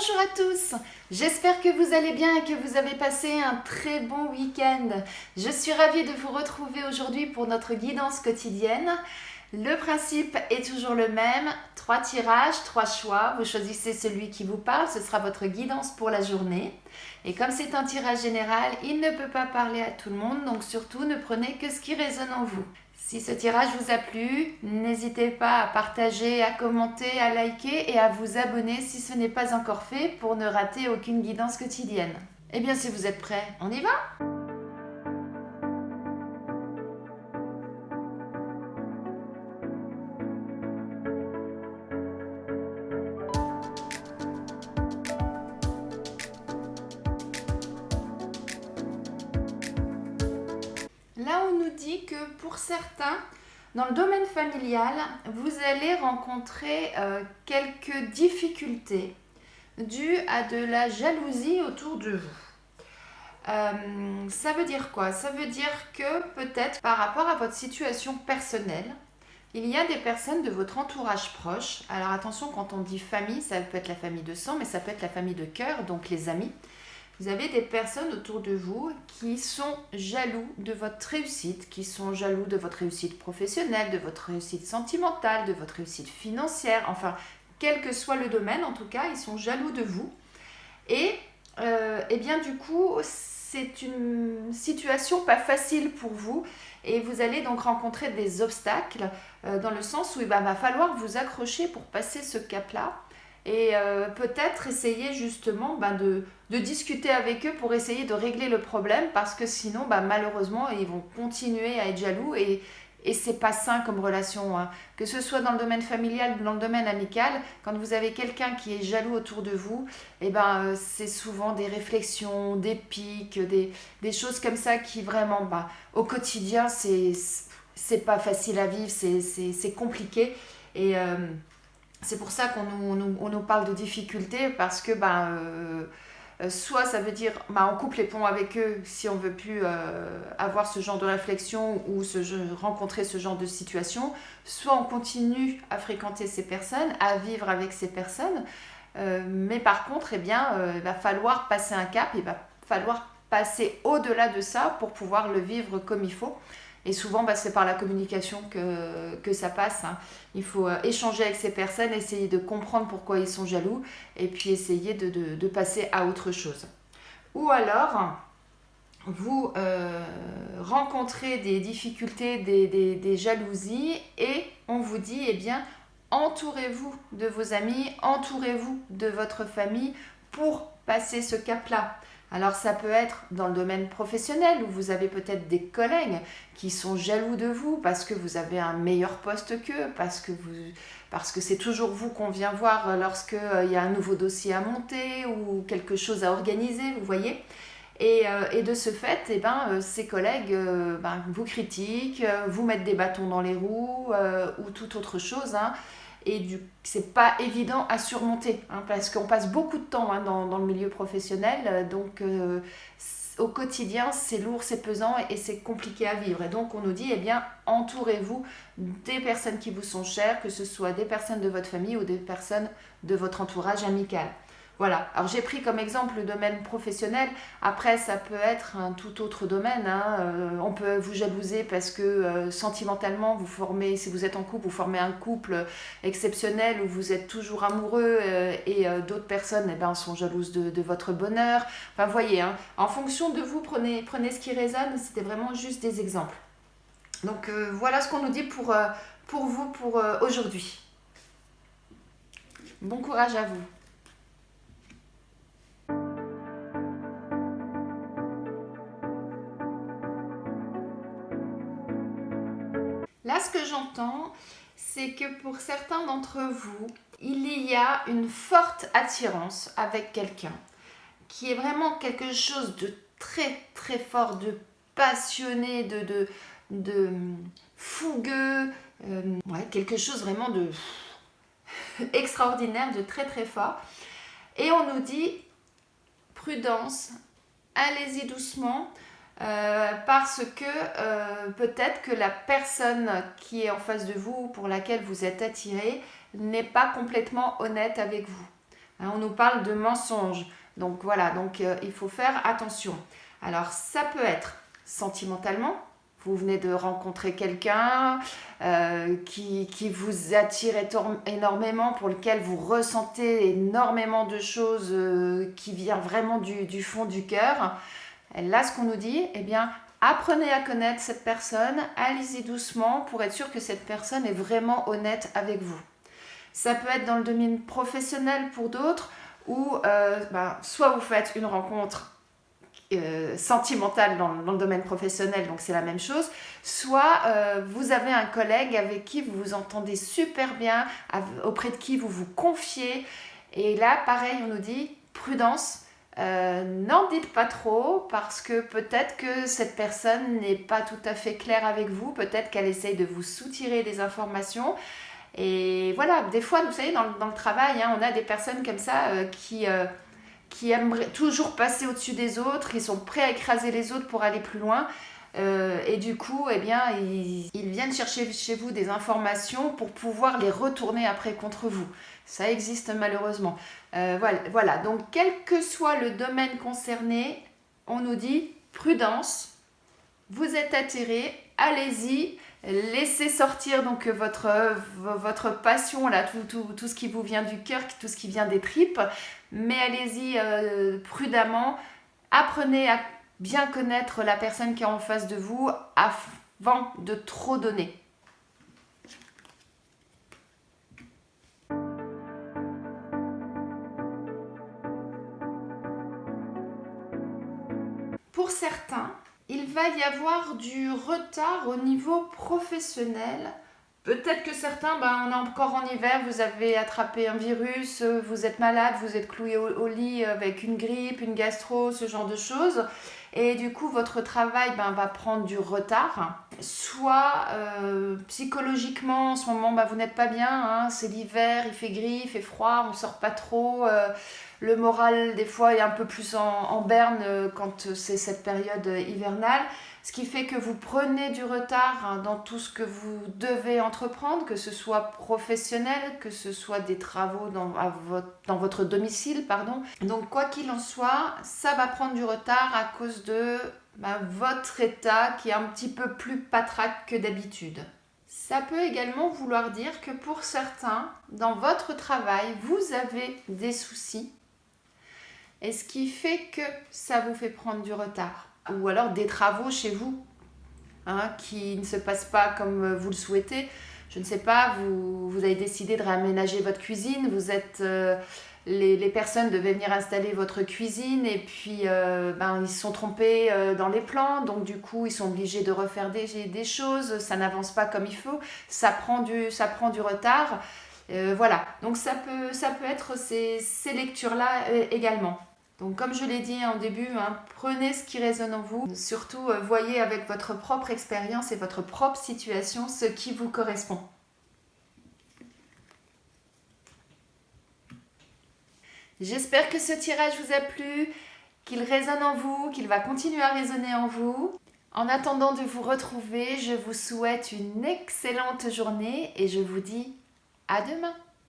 Bonjour à tous, j'espère que vous allez bien et que vous avez passé un très bon week-end. Je suis ravie de vous retrouver aujourd'hui pour notre guidance quotidienne. Le principe est toujours le même, 3 tirages, 3 choix. Vous choisissez celui qui vous parle, ce sera votre guidance pour la journée. Et comme c'est un tirage général, il ne peut pas parler à tout le monde, donc surtout ne prenez que ce qui résonne en vous. Si ce tirage vous a plu, n'hésitez pas à partager, à commenter, à liker et à vous abonner si ce n'est pas encore fait pour ne rater aucune guidance quotidienne. Eh bien si vous êtes prêts, on y va ? Là, on nous dit que pour certains, dans le domaine familial, vous allez rencontrer quelques difficultés dues à de la jalousie autour de vous. Ça veut dire quoi? Ça veut dire que peut-être par rapport à votre situation personnelle, il y a des personnes de votre entourage proche. Alors attention, quand on dit famille, ça peut être la famille de sang, mais ça peut être la famille de cœur, donc les amis. Vous avez des personnes autour de vous qui sont jaloux de votre réussite, qui sont jaloux de votre réussite professionnelle, de votre réussite sentimentale, de votre réussite financière, enfin, quel que soit le domaine, en tout cas, ils sont jaloux de vous. Et bien du coup, c'est une situation pas facile pour vous et vous allez donc rencontrer des obstacles dans le sens où il va falloir vous accrocher pour passer ce cap-là. Et peut-être essayer justement de discuter avec eux pour essayer de régler le problème parce que sinon malheureusement ils vont continuer à être jaloux et c'est pas sain comme relation, hein. Que ce soit dans le domaine familial ou dans le domaine amical, quand vous avez quelqu'un qui est jaloux autour de vous, c'est souvent des réflexions, des pics, des choses comme ça qui vraiment au quotidien c'est pas facile à vivre, c'est compliqué et c'est pour ça on nous parle de difficultés parce que soit ça veut dire on coupe les ponts avec eux si on veut plus avoir ce genre de réflexion ou rencontrer ce genre de situation, soit on continue à fréquenter ces personnes, à vivre avec ces personnes, mais par contre il va falloir passer un cap, il va falloir passer au-delà de ça pour pouvoir le vivre comme il faut. Et souvent, c'est par la communication que ça passe, hein. Il faut échanger avec ces personnes, essayer de comprendre pourquoi ils sont jaloux et puis essayer de passer à autre chose. Ou alors, vous rencontrez des difficultés, des jalousies et on vous dit, entourez-vous de vos amis, entourez-vous de votre famille pour passer ce cap-là. Alors ça peut être dans le domaine professionnel où vous avez peut-être des collègues qui sont jaloux de vous parce que vous avez un meilleur poste qu'eux, parce que c'est toujours vous qu'on vient voir lorsqu'il y a un nouveau dossier à monter ou quelque chose à organiser, vous voyez. Et de ce fait, ces collègues vous critiquent, vous mettent des bâtons dans les roues ou toute autre chose, hein. C'est pas évident à surmonter, hein, parce qu'on passe beaucoup de temps dans le milieu professionnel, donc au quotidien c'est lourd, c'est pesant et c'est compliqué à vivre. Et donc on nous dit entourez-vous des personnes qui vous sont chères, que ce soit des personnes de votre famille ou des personnes de votre entourage amical. Voilà, alors j'ai pris comme exemple le domaine professionnel, après ça peut être un tout autre domaine, hein. On peut vous jalouser parce que sentimentalement vous formez, si vous êtes en couple, vous formez un couple exceptionnel où vous êtes toujours amoureux et d'autres personnes sont jalouses de votre bonheur. Enfin vous voyez, hein, en fonction de vous, prenez ce qui résonne, c'était vraiment juste des exemples. Donc voilà ce qu'on nous dit pour vous, pour aujourd'hui. Bon courage à vous. Là, ce que j'entends, c'est que pour certains d'entre vous, il y a une forte attirance avec quelqu'un qui est vraiment quelque chose de très très fort, de passionné, de fougueux, quelque chose vraiment de extraordinaire, de très très fort. Et on nous dit prudence, allez-y doucement. Parce que peut-être que la personne qui est en face de vous, pour laquelle vous êtes attiré, n'est pas complètement honnête avec vous. Hein, on nous parle de mensonges. Donc voilà, il faut faire attention. Alors ça peut être sentimentalement. Vous venez de rencontrer quelqu'un qui vous attire énormément, pour lequel vous ressentez énormément de choses qui viennent vraiment du fond du cœur. Et là, ce qu'on nous dit, eh bien, apprenez à connaître cette personne, allez-y doucement pour être sûr que cette personne est vraiment honnête avec vous. Ça peut être dans le domaine professionnel pour d'autres, où soit vous faites une rencontre sentimentale dans le domaine professionnel, donc c'est la même chose, soit vous avez un collègue avec qui vous vous entendez super bien, auprès de qui vous vous confiez, et là pareil on nous dit prudence, n'en dites pas trop, parce que peut-être que cette personne n'est pas tout à fait claire avec vous, peut-être qu'elle essaye de vous soutirer des informations. Et voilà, des fois, vous savez, dans le travail, hein, on a des personnes comme ça qui aiment toujours passer au-dessus des autres, ils sont prêts à écraser les autres pour aller plus loin. Et du coup, eh bien, ils viennent chercher chez vous des informations pour pouvoir les retourner après contre vous. Ça existe malheureusement. Voilà, donc quel que soit le domaine concerné, on nous dit prudence, vous êtes attiré, allez-y, laissez sortir donc votre passion, là, tout ce qui vous vient du cœur, tout ce qui vient des tripes, mais allez-y prudemment, apprenez à bien connaître la personne qui est en face de vous avant de trop donner. Pour certains, il va y avoir du retard au niveau professionnel. Peut-être que certains, on est encore en hiver, vous avez attrapé un virus, vous êtes malade, vous êtes cloué au lit avec une grippe, une gastro, ce genre de choses. Et du coup, votre travail va prendre du retard. Soit psychologiquement, en ce moment, vous n'êtes pas bien, hein, c'est l'hiver, il fait gris, il fait froid, on ne sort pas trop. Le moral, des fois, est un peu plus en berne quand c'est cette période hivernale. Ce qui fait que vous prenez du retard dans tout ce que vous devez entreprendre, que ce soit professionnel, que ce soit des travaux dans votre domicile, pardon. Donc quoi qu'il en soit, ça va prendre du retard à cause de votre état qui est un petit peu plus patraque que d'habitude. Ça peut également vouloir dire que pour certains, dans votre travail, vous avez des soucis, et ce qui fait que ça vous fait prendre du retard. Ou alors des travaux chez vous, hein, qui ne se passent pas comme vous le souhaitez. Je ne sais pas, vous avez décidé de réaménager votre cuisine, vous êtes... les personnes devaient venir installer votre cuisine et puis ils se sont trompés dans les plans, donc du coup ils sont obligés de refaire des choses, ça n'avance pas comme il faut, ça prend du retard. Voilà, donc ça peut être ces lectures-là également. Donc comme je l'ai dit en début, prenez ce qui résonne en vous. Surtout, voyez avec votre propre expérience et votre propre situation ce qui vous correspond. J'espère que ce tirage vous a plu, qu'il résonne en vous, qu'il va continuer à résonner en vous. En attendant de vous retrouver, je vous souhaite une excellente journée et je vous dis à demain.